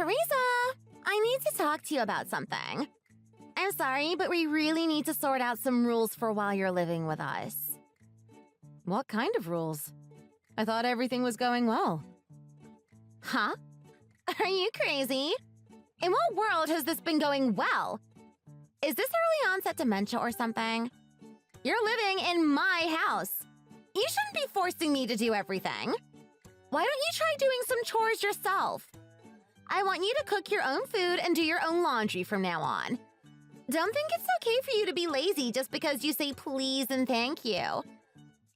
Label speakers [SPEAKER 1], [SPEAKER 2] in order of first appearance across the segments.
[SPEAKER 1] Teresa, I need to talk to you about something. I'm sorry, but we really need to sort out some rules for while you're living with us.
[SPEAKER 2] What kind of rules? I thought everything was going well.
[SPEAKER 1] Huh? Are you crazy? In what world has this been going well? Is this early onset dementia or something? You're living in my house. You shouldn't be forcing me to do everything. Why don't you try doing some chores yourself? I want you to cook your own food and do your own laundry from now on. Don't think it's okay for you to be lazy just because you say please and thank you.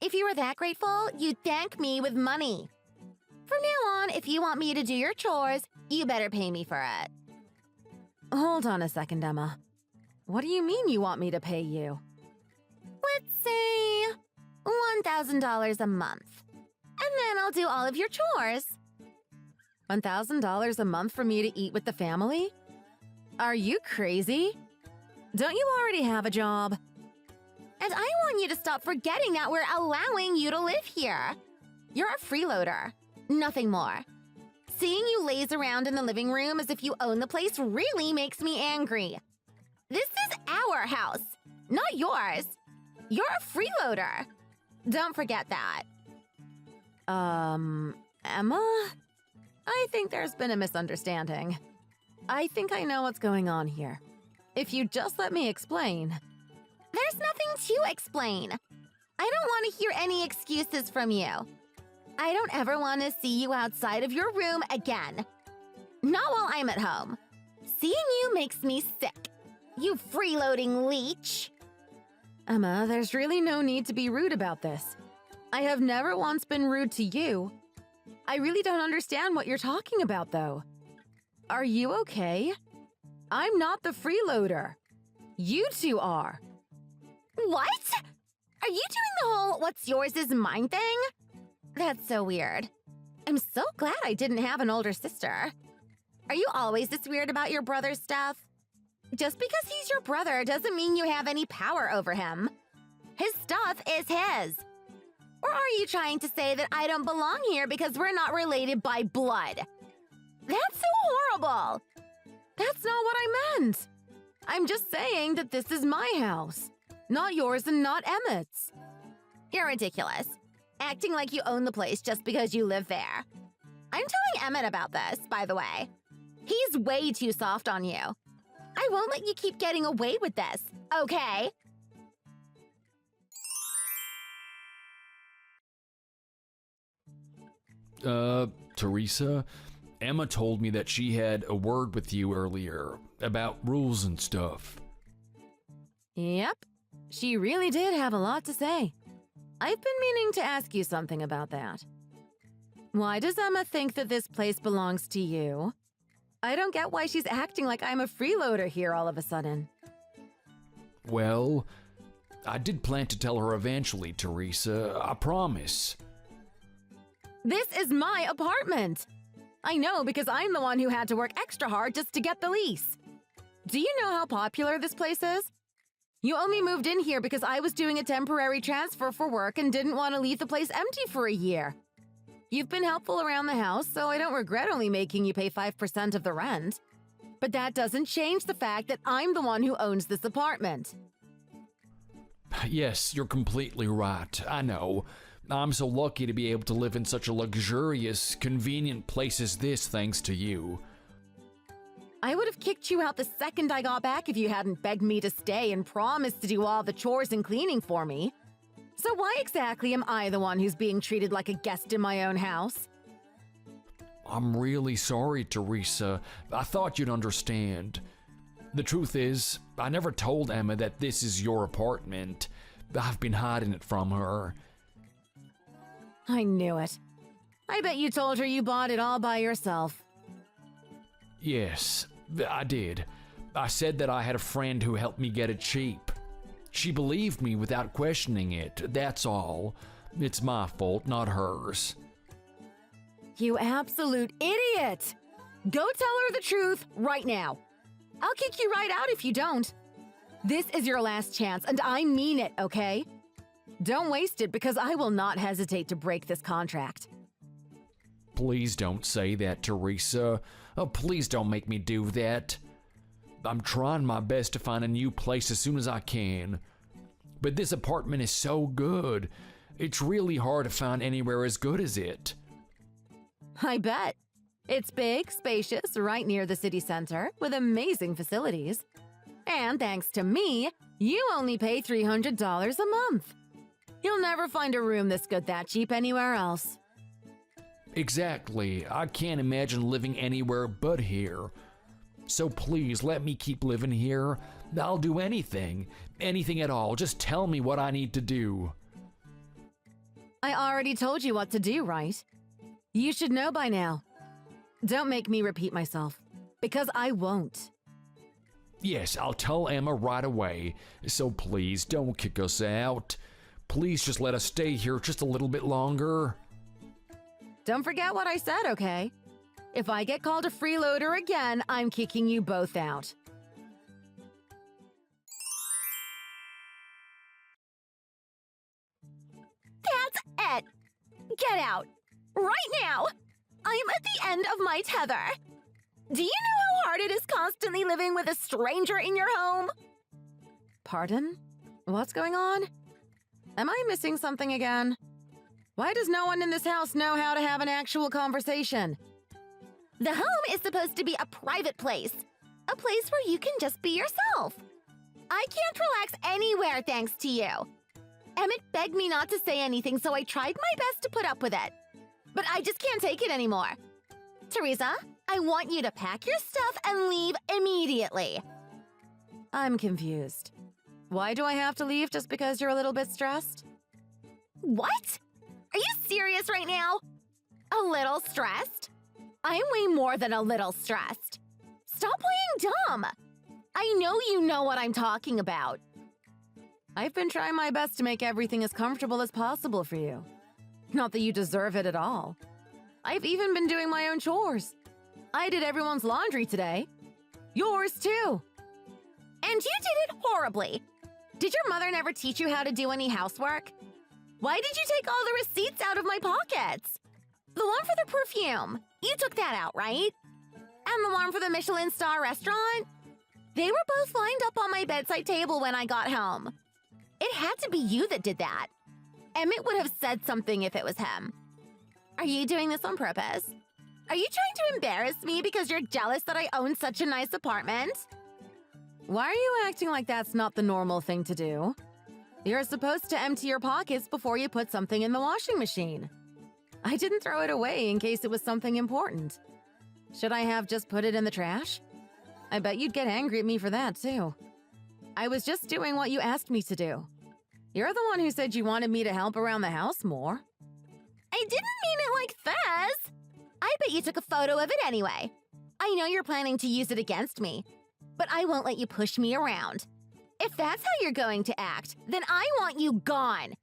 [SPEAKER 1] If you were that grateful, you'd thank me with money. From now on, if you want me to do your chores, you better pay me for it.
[SPEAKER 2] Hold on a second, Emma. What do you mean you want me to pay you?
[SPEAKER 1] Let's say $1,000 a month. And then I'll do all of your chores.
[SPEAKER 2] $1,000 a month for me to eat with the family? Are you crazy? Don't you already have a job?
[SPEAKER 1] And I want you to stop forgetting that we're allowing you to live here. You're a freeloader, nothing more. Seeing you laze around in the living room as if you own the place really makes me angry. This is our house, not yours. You're a freeloader. Don't forget that.
[SPEAKER 2] Emma? I think there's been a misunderstanding. I think I know what's going on here. If you just let me explain.
[SPEAKER 1] There's nothing to explain. I don't want to hear any excuses from you. I don't ever want to see you outside of your room again. Not while I'm at home. Seeing you makes me sick. You freeloading leech.
[SPEAKER 2] Emma, there's really no need to be rude about this. I have never once been rude to you. I really don't understand what you're talking about, though. Are you okay? I'm not the freeloader. You two are.
[SPEAKER 1] What? Are you doing the whole what's yours is mine thing? That's so weird. I'm so glad I didn't have an older sister. Are you always this weird about your brother's stuff? Just because he's your brother doesn't mean you have any power over him. His stuff is his. Or are you trying to say that I don't belong here because we're not related by blood? That's so horrible.
[SPEAKER 2] That's not what I meant. I'm just saying that this is my house, not yours and not Emmett's.
[SPEAKER 1] You're ridiculous. Acting like you own the place just because you live there. I'm telling Emmett about this, by the way. He's way too soft on you. I won't let you keep getting away with this, okay?
[SPEAKER 3] Teresa, Emma told me that she had a word with you earlier about rules and stuff.
[SPEAKER 2] Yep, she really did have a lot to say. I've been meaning to ask you something about that. Why does Emma think that this place belongs to you? I don't get why she's acting like I'm a freeloader here all of a sudden.
[SPEAKER 3] Well, I did plan to tell her eventually, Teresa, I promise.
[SPEAKER 2] This is my apartment! I know because I'm the one who had to work extra hard just to get the lease. Do you know how popular this place is? You only moved in here because I was doing a temporary transfer for work and didn't want to leave the place empty for a year. You've been helpful around the house, so I don't regret only making you pay 5% of the rent. But that doesn't change the fact that I'm the one who owns this apartment.
[SPEAKER 3] Yes, you're completely right, I know. I'm so lucky to be able to live in such a luxurious, convenient place as this thanks to you.
[SPEAKER 2] I would have kicked you out the second I got back if you hadn't begged me to stay and promised to do all the chores and cleaning for me. So why exactly am I the one who's being treated like a guest in my own house?
[SPEAKER 3] I'm really sorry, Teresa. I thought you'd understand. The truth is, I never told Emma that this is your apartment. I've been hiding it from her.
[SPEAKER 2] I knew it. I bet you told her you bought it all by yourself.
[SPEAKER 3] Yes, I did. I said that I had a friend who helped me get it cheap. She believed me without questioning it, that's all. It's my fault, not hers.
[SPEAKER 2] You absolute idiot! Go tell her the truth right now. I'll kick you right out if you don't. This is your last chance, and I mean it, okay? Don't waste it because I will not hesitate to break this contract.
[SPEAKER 3] Please don't say that, Teresa. Oh, please don't make me do that. I'm trying my best to find a new place as soon as I can. But this apartment is so good. It's really hard to find anywhere as good as it.
[SPEAKER 2] I bet. It's big, spacious, right near the city center, with amazing facilities. And thanks to me, you only pay $300 a month. You'll never find a room this good that cheap anywhere else.
[SPEAKER 3] Exactly. I can't imagine living anywhere but here. So please let me keep living here. I'll do anything. Anything at all. Just tell me what I need to do.
[SPEAKER 2] I already told you what to do, right? You should know by now. Don't make me repeat myself, because I won't.
[SPEAKER 3] Yes, I'll tell Emma right away. So please don't kick us out. Please just let us stay here just a little bit longer.
[SPEAKER 2] Don't forget what I said, okay? If I get called a freeloader again, I'm kicking you both out.
[SPEAKER 1] That's it! Get out! Right now! I am at the end of my tether. Do you know how hard it is constantly living with a stranger in your home?
[SPEAKER 2] Pardon? What's going on? Am I missing something again? Why does no one in this house know how to have an actual conversation?
[SPEAKER 1] The home is supposed to be a private place. A place where you can just be yourself. I can't relax anywhere thanks to you. Emmett begged me not to say anything, so I tried my best to put up with it. But I just can't take it anymore. Teresa, I want you to pack your stuff and leave immediately.
[SPEAKER 2] I'm confused. Why do I have to leave just because you're a little bit stressed?
[SPEAKER 1] What? Are you serious right now? A little stressed? I'm way more than a little stressed. Stop playing dumb. I know you know what I'm talking about.
[SPEAKER 2] I've been trying my best to make everything as comfortable as possible for you. Not that you deserve it at all. I've even been doing my own chores. I did everyone's laundry today. Yours too.
[SPEAKER 1] And you did it horribly. Did your mother never teach you how to do any housework? Why did you take all the receipts out of my pockets? The one for the perfume. You took that out, right? And the one for the Michelin star restaurant? They were both lined up on my bedside table when I got home. It had to be you that did that. Emmett would have said something if it was him. Are you doing this on purpose? Are you trying to embarrass me because you're jealous that I own such a nice apartment?
[SPEAKER 2] Why are you acting like that's not the normal thing to do? You're supposed to empty your pockets before you put something in the washing machine. I didn't throw it away in case it was something important. Should I have just put it in the trash? I bet you'd get angry at me for that, too. I was just doing what you asked me to do. You're the one who said you wanted me to help around the house more.
[SPEAKER 1] I didn't mean it like this. I bet you took a photo of it anyway. I know you're planning to use it against me, but I won't let you push me around. If that's how you're going to act, then I want you gone.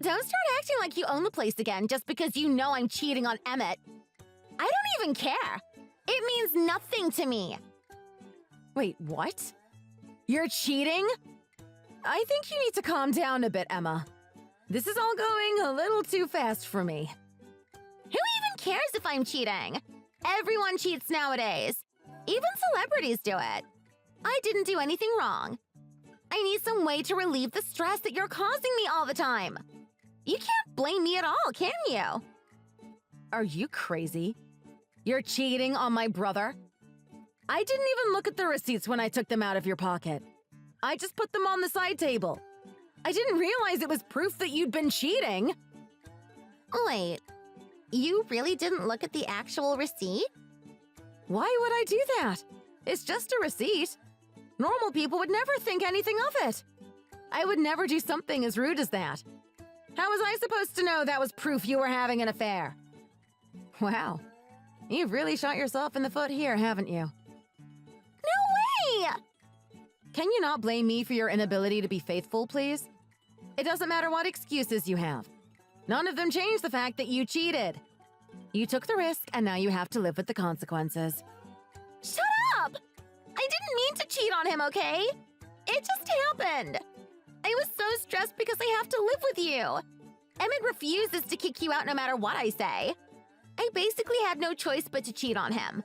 [SPEAKER 1] Don't start acting like you own the place again just because you know I'm cheating on Emmett. I don't even care. It means nothing to me.
[SPEAKER 2] Wait, what? You're cheating? I think you need to calm down a bit, Emma. This is all going a little too fast for me.
[SPEAKER 1] Who even cares if I'm cheating? Everyone cheats nowadays. Even celebrities do it. I didn't do anything wrong. I need some way to relieve the stress that you're causing me all the time. You can't blame me at all, can you?
[SPEAKER 2] Are you crazy? You're cheating on my brother? I didn't even look at the receipts when I took them out of your pocket. I just put them on the side table. I didn't realize it was proof that you'd been cheating.
[SPEAKER 1] Wait, you really didn't look at the actual receipt?
[SPEAKER 2] Why would I do that? It's just a receipt. Normal people would never think anything of it. I would never do something as rude as that. How was I supposed to know that was proof you were having an affair? Wow, you've really shot yourself in the foot here, haven't you?
[SPEAKER 1] No way!
[SPEAKER 2] Can you not blame me for your inability to be faithful, please? It doesn't matter what excuses you have. None of them change the fact that you cheated. You took the risk, and now you have to live with the consequences.
[SPEAKER 1] Shut up! I didn't mean to cheat on him, okay? It just happened. I was so stressed because I have to live with you. Emmett refuses to kick you out no matter what I say. I basically had no choice but to cheat on him.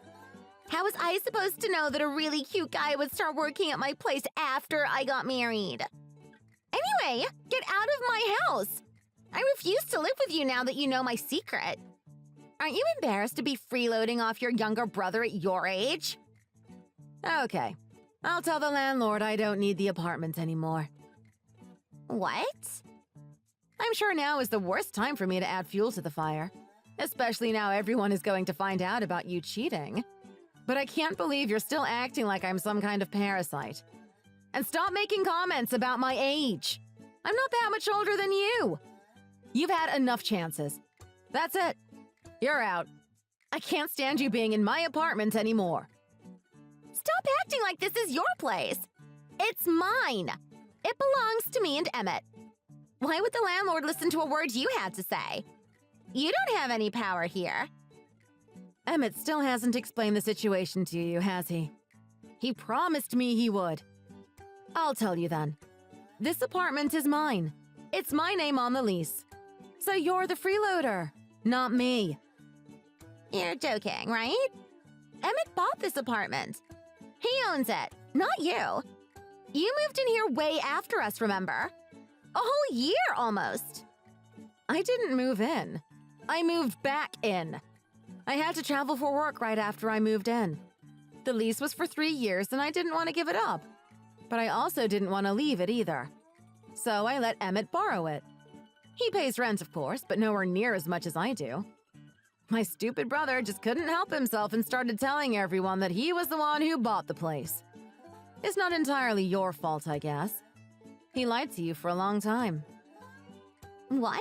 [SPEAKER 1] How was I supposed to know that a really cute guy would start working at my place after I got married? Anyway, get out of my house! I refuse to live with you now that you know my secret. Aren't you embarrassed to be freeloading off your younger brother at your age?
[SPEAKER 2] Okay, I'll tell the landlord I don't need the apartment anymore.
[SPEAKER 1] What?
[SPEAKER 2] I'm sure now is the worst time for me to add fuel to the fire. Especially now everyone is going to find out about you cheating. But I can't believe you're still acting like I'm some kind of parasite. And stop making comments about my age. I'm not that much older than you. You've had enough chances. That's it. You're out. I can't stand you being in my apartment anymore.
[SPEAKER 1] Stop acting like this is your place. It's mine. It belongs to me and Emmett. Why would the landlord listen to a word you had to say? You don't have any power here.
[SPEAKER 2] Emmett still hasn't explained the situation to you, has he? He promised me he would. I'll tell you then. This apartment is mine. It's my name on the lease. So you're the freeloader, not me.
[SPEAKER 1] You're joking, right? Emmett bought this apartment. He owns it, not you. You moved in here way after us, remember? A whole year almost.
[SPEAKER 2] I didn't move in. I moved back in. I had to travel for work right after I moved in. The lease was for 3 years and I didn't want to give it up. But I also didn't want to leave it either. So I let Emmett borrow it. He pays rent, of course, but nowhere near as much as I do. My stupid brother just couldn't help himself and started telling everyone that he was the one who bought the place. It's not entirely your fault, I guess. He lied to you for a long time.
[SPEAKER 1] What?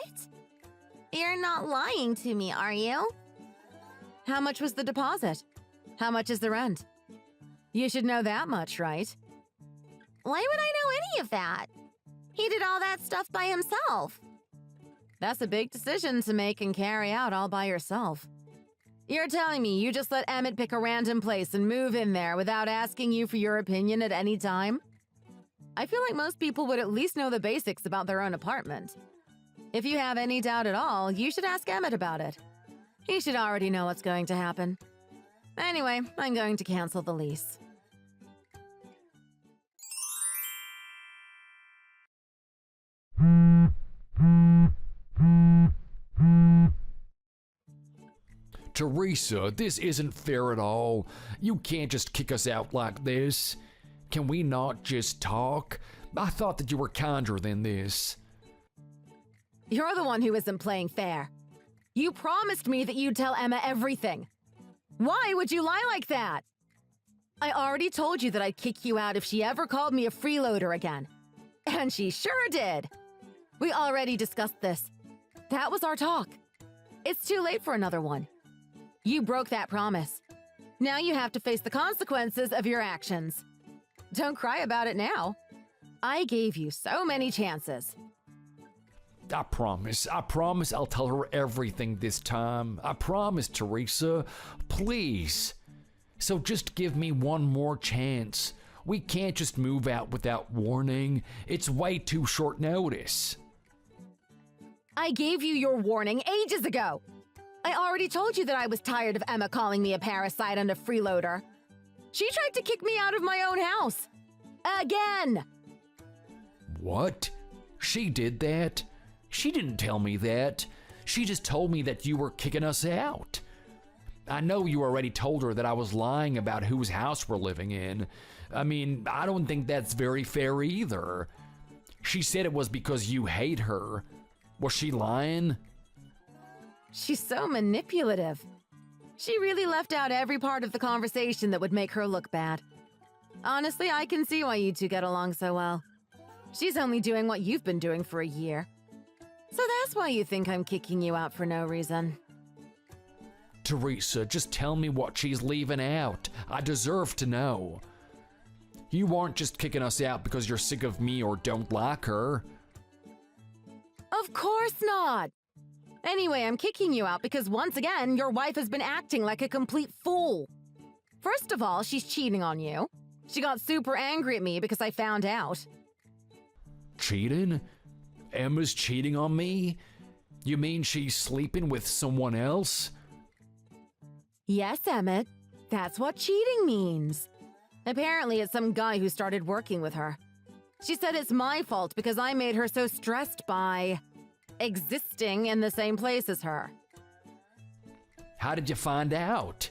[SPEAKER 1] You're not lying to me, are you?
[SPEAKER 2] How much was the deposit? How much is the rent? You should know that much, right?
[SPEAKER 1] Why would I know any of that? He did all that stuff by himself.
[SPEAKER 2] That's a big decision to make and carry out all by yourself. You're telling me you just let Emmett pick a random place and move in there without asking you for your opinion at any time? I feel like most people would at least know the basics about their own apartment. If you have any doubt at all, you should ask Emmett about it. He should already know what's going to happen. Anyway, I'm going to cancel the lease.
[SPEAKER 3] Teresa, this isn't fair at all. You can't just kick us out like this. Can we not just talk? I thought that you were kinder than this.
[SPEAKER 2] You're the one who isn't playing fair. You promised me that you'd tell Emma everything. Why would you lie like that? I already told you that I'd kick you out if she ever called me a freeloader again. And she sure did. We already discussed this. That was our talk. It's too late for another one. You broke that promise. Now you have to face the consequences of your actions. Don't cry about it now. I gave you so many chances.
[SPEAKER 3] I promise I'll tell her everything this time. I promise, Teresa. Please. So just give me one more chance. We can't just move out without warning. It's way too short notice.
[SPEAKER 2] I gave you your warning ages ago. I already told you that I was tired of Emma calling me a parasite and a freeloader. She tried to kick me out of my own house. Again!
[SPEAKER 3] What? She did that? She didn't tell me that. She just told me that you were kicking us out. I know you already told her that I was lying about whose house we're living in. I mean, I don't think that's very fair either. She said it was because you hate her. Was she lying?
[SPEAKER 2] She's so manipulative. She really left out every part of the conversation that would make her look bad. Honestly, I can see why you two get along so well. She's only doing what you've been doing for a year. So that's why you think I'm kicking you out for no reason.
[SPEAKER 3] Teresa, just tell me what she's leaving out. I deserve to know. You aren't just kicking us out because you're sick of me or don't like her.
[SPEAKER 2] Of course not! Anyway, I'm kicking you out because once again, your wife has been acting like a complete fool. First of all, she's cheating on you. She got super angry at me because I found out.
[SPEAKER 3] Cheating? Emma's cheating on me? You mean she's sleeping with someone else?
[SPEAKER 2] Yes, Emmett. That's what cheating means. Apparently, it's some guy who started working with her. She said it's my fault because I made her so stressed by existing in the same place as her.
[SPEAKER 3] How did you find out?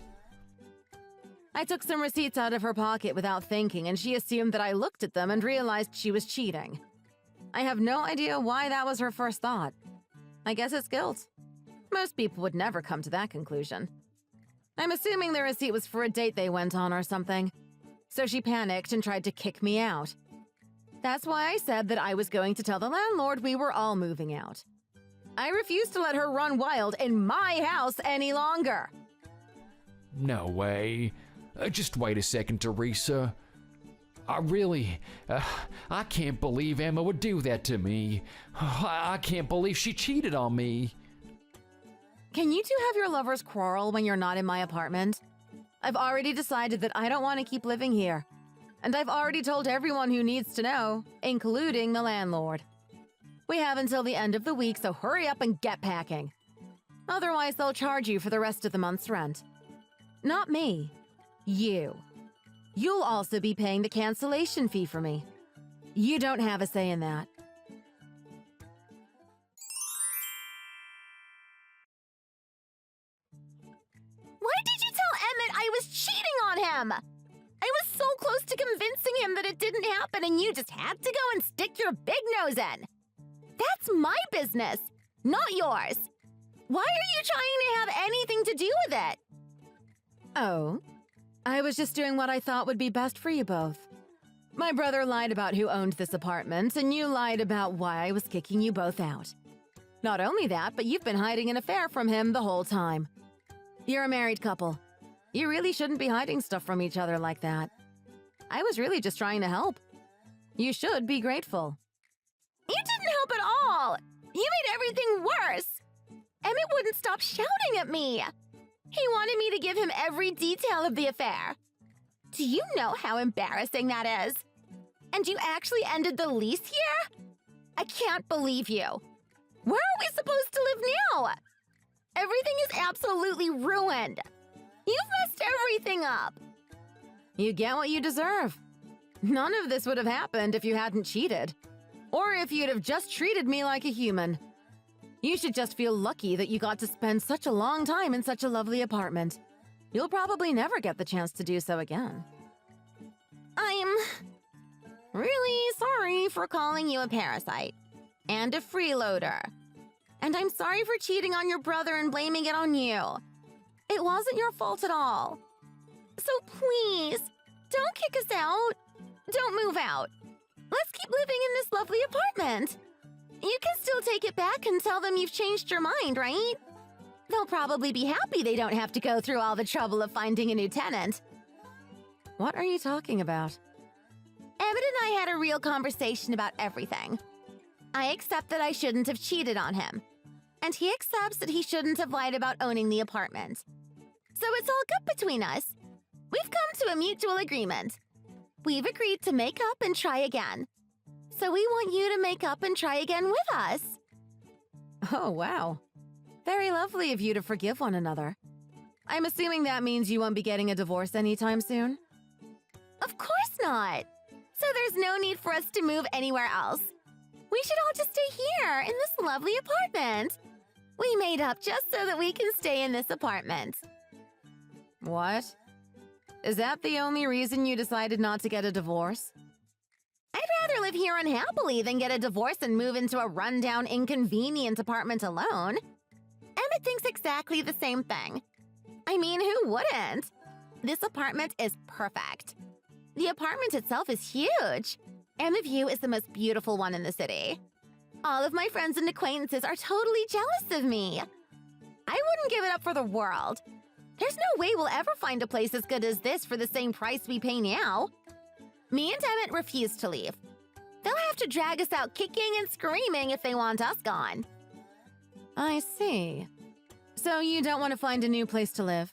[SPEAKER 2] I took some receipts out of her pocket without thinking, and she assumed that I looked at them and realized she was cheating. I have no idea why that was her first thought. I guess it's guilt. Most people would never come to that conclusion. I'm assuming the receipt was for a date they went on or something. So she panicked and tried to kick me out. That's why I said that I was going to tell the landlord we were all moving out. I refused to let her run wild in my house any longer.
[SPEAKER 3] No way. Just wait a second, Teresa. I can't believe Emma would do that to me. I can't believe she cheated on me.
[SPEAKER 2] Can you two have your lovers quarrel when you're not in my apartment? I've already decided that I don't want to keep living here. And I've already told everyone who needs to know, including the landlord. We have until the end of the week, so hurry up and get packing. Otherwise, they'll charge you for the rest of the month's rent. Not me. You. You'll also be paying the cancellation fee for me. You don't have a say in that.
[SPEAKER 1] Why did you tell Emmett I was cheating on him? I was so close to convincing him that it didn't happen and you just had to go and stick your big nose in. That's my business, not yours. Why are you trying to have anything to do with it?
[SPEAKER 2] Oh, I was just doing what I thought would be best for you both. My brother lied about who owned this apartment, and you lied about why I was kicking you both out. Not only that, but you've been hiding an affair from him the whole time. You're a married couple. You really shouldn't be hiding stuff from each other like that. I was really just trying to help. You should be grateful.
[SPEAKER 1] You didn't help at all. You made everything worse. Emmett wouldn't stop shouting at me. He wanted me to give him every detail of the affair. Do you know how embarrassing that is? And you actually ended the lease here? I can't believe you. Where are we supposed to live now? Everything is absolutely ruined. You've messed everything up.
[SPEAKER 2] You get what you deserve. None of this would have happened if you hadn't cheated. Or if you'd have just treated me like a human. You should just feel lucky that you got to spend such a long time in such a lovely apartment. You'll probably never get the chance to do so again.
[SPEAKER 1] I'm really sorry for calling you a parasite and a freeloader. And I'm sorry for cheating on your brother and blaming it on you. It wasn't your fault at all. So please, don't kick us out. Don't move out. Let's keep living in this lovely apartment. You can still take it back and tell them you've changed your mind, right? They'll probably be happy they don't have to go through all the trouble of finding a new tenant.
[SPEAKER 2] What are you talking about?
[SPEAKER 1] Emmett and I had a real conversation about everything. I accept that I shouldn't have cheated on him. And he accepts that he shouldn't have lied about owning the apartment. So it's all good between us. We've come to a mutual agreement. We've agreed to make up and try again. So we want you to make up and try again with us.
[SPEAKER 2] Oh, wow. Very lovely of you to forgive one another. I'm assuming that means you won't be getting a divorce anytime soon?
[SPEAKER 1] Of course not. So there's no need for us to move anywhere else. We should all just stay here in this lovely apartment. We made up just so that we can stay in this apartment.
[SPEAKER 2] What? Is that the only reason you decided not to get a divorce?
[SPEAKER 1] I'd rather live here unhappily than get a divorce and move into a rundown, inconvenient apartment alone. Emmett thinks exactly the same thing. I mean, who wouldn't? This apartment is perfect. The apartment itself is huge, and the view is the most beautiful one in the city. All of my friends and acquaintances are totally jealous of me. I wouldn't give it up for the world. There's no way we'll ever find a place as good as this for the same price we pay now. Me and Emmett refuse to leave. They'll have to drag us out kicking and screaming if they want us gone.
[SPEAKER 2] I see. So you don't want to find a new place to live?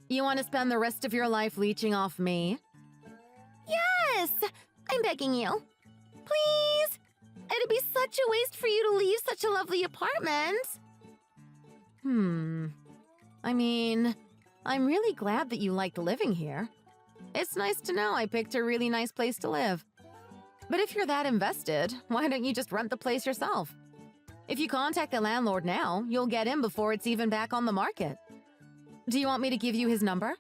[SPEAKER 2] You want to spend the rest of your life leeching off me?
[SPEAKER 1] Yes! I'm begging you. Please! It'd be such a waste for you to leave such a lovely apartment.
[SPEAKER 2] I mean, I'm really glad that you liked living here. It's nice to know I picked a really nice place to live. But if you're that invested, why don't you just rent the place yourself? If you contact the landlord now, you'll get in before it's even back on the market. Do you want me to give you his number?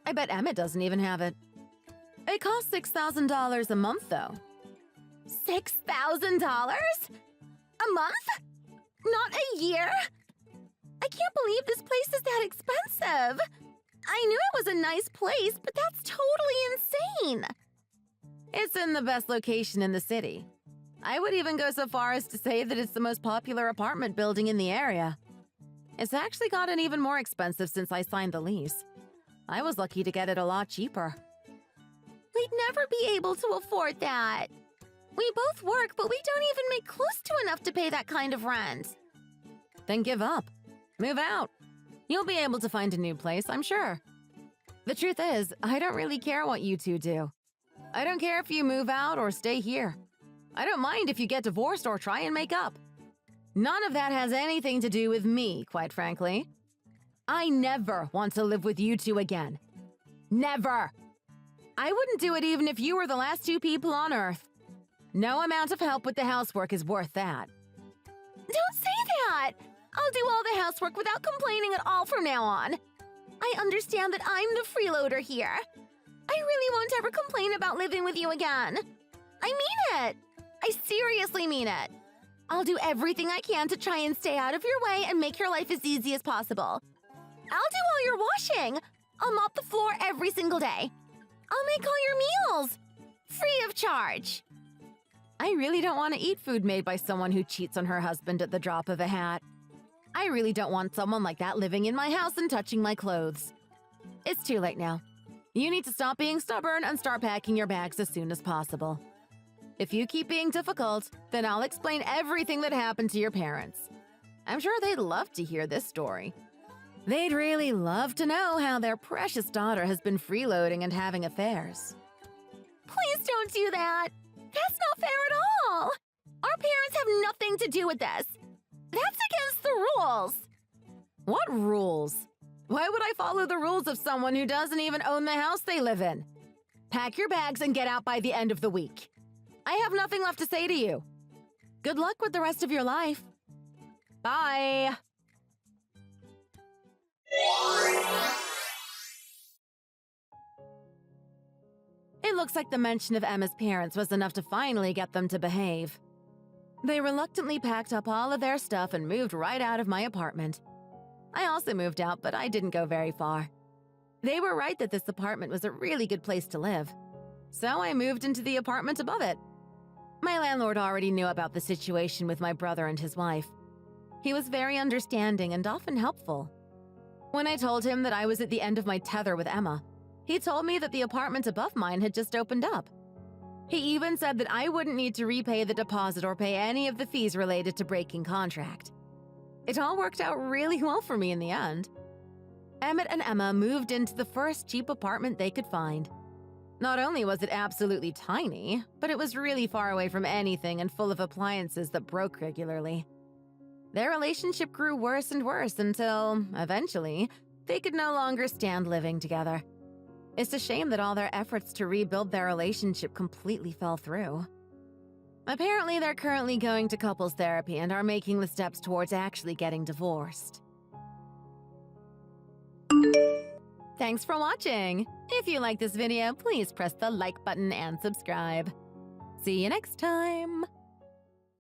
[SPEAKER 2] I bet Emmett doesn't even have it. It costs $6,000 a month, though.
[SPEAKER 1] $6,000? A month? Not a year? I can't believe this place is that expensive. I knew it was a nice place, but that's totally insane.
[SPEAKER 2] It's in the best location in the city. I would even go so far as to say that it's the most popular apartment building in the area. It's actually gotten even more expensive since I signed the lease. I was lucky to get it a lot cheaper.
[SPEAKER 1] We'd never be able to afford that. We both work, but we don't even make close to enough to pay that kind of rent.
[SPEAKER 2] Then give up. Move out. You'll be able to find a new place, I'm sure. The truth is, I don't really care what you two do. I don't care if you move out or stay here. I don't mind if you get divorced or try and make up. None of that has anything to do with me, quite frankly. I never want to live with you two again. Never! I wouldn't do it even if you were the last two people on Earth. No amount of help with the housework is worth that.
[SPEAKER 1] Don't say that! I'll do all the housework without complaining at all from now on. I understand that I'm the freeloader here. I really won't ever complain about living with you again. I mean it! I seriously mean it. I'll do everything I can to try and stay out of your way and make your life as easy as possible. I'll do all your washing. I'll mop the floor every single day. I'll make all your meals. Free of charge.
[SPEAKER 2] I really don't want to eat food made by someone who cheats on her husband at the drop of a hat. I really don't want someone like that living in my house and touching my clothes. It's too late now. You need to stop being stubborn and start packing your bags as soon as possible. If you keep being difficult, then I'll explain everything that happened to your parents. I'm sure they'd love to hear this story. They'd really love to know how their precious daughter has been freeloading and having affairs.
[SPEAKER 1] Please don't do that. That's not fair at all. Our parents have nothing to do with this. That's against the rules.
[SPEAKER 2] What rules? Why would I follow the rules of someone who doesn't even own the house they live in? Pack your bags and get out by the end of the week. I have nothing left to say to you. Good luck with the rest of your life. Bye. It looks like the mention of Emma's parents was enough to finally get them to behave. They reluctantly packed up all of their stuff and moved right out of my apartment. I also moved out, but I didn't go very far. They were right that this apartment was a really good place to live. So I moved into the apartment above it. My landlord already knew about the situation with my brother and his wife. He was very understanding and often helpful. When I told him that I was at the end of my tether with Emma, he told me that the apartment above mine had just opened up. He even said that I wouldn't need to repay the deposit or pay any of the fees related to breaking contract. It all worked out really well for me in the end. Emmett and Emma moved into the first cheap apartment they could find. Not only was it absolutely tiny, but it was really far away from anything and full of appliances that broke regularly. Their relationship grew worse and worse until, eventually, they could no longer stand living together. It's a shame that all their efforts to rebuild their relationship completely fell through. Apparently, they're currently going to couples therapy and are making the steps towards actually getting divorced. Thanks for watching! If you like this video, please press the like button and subscribe. See you next time!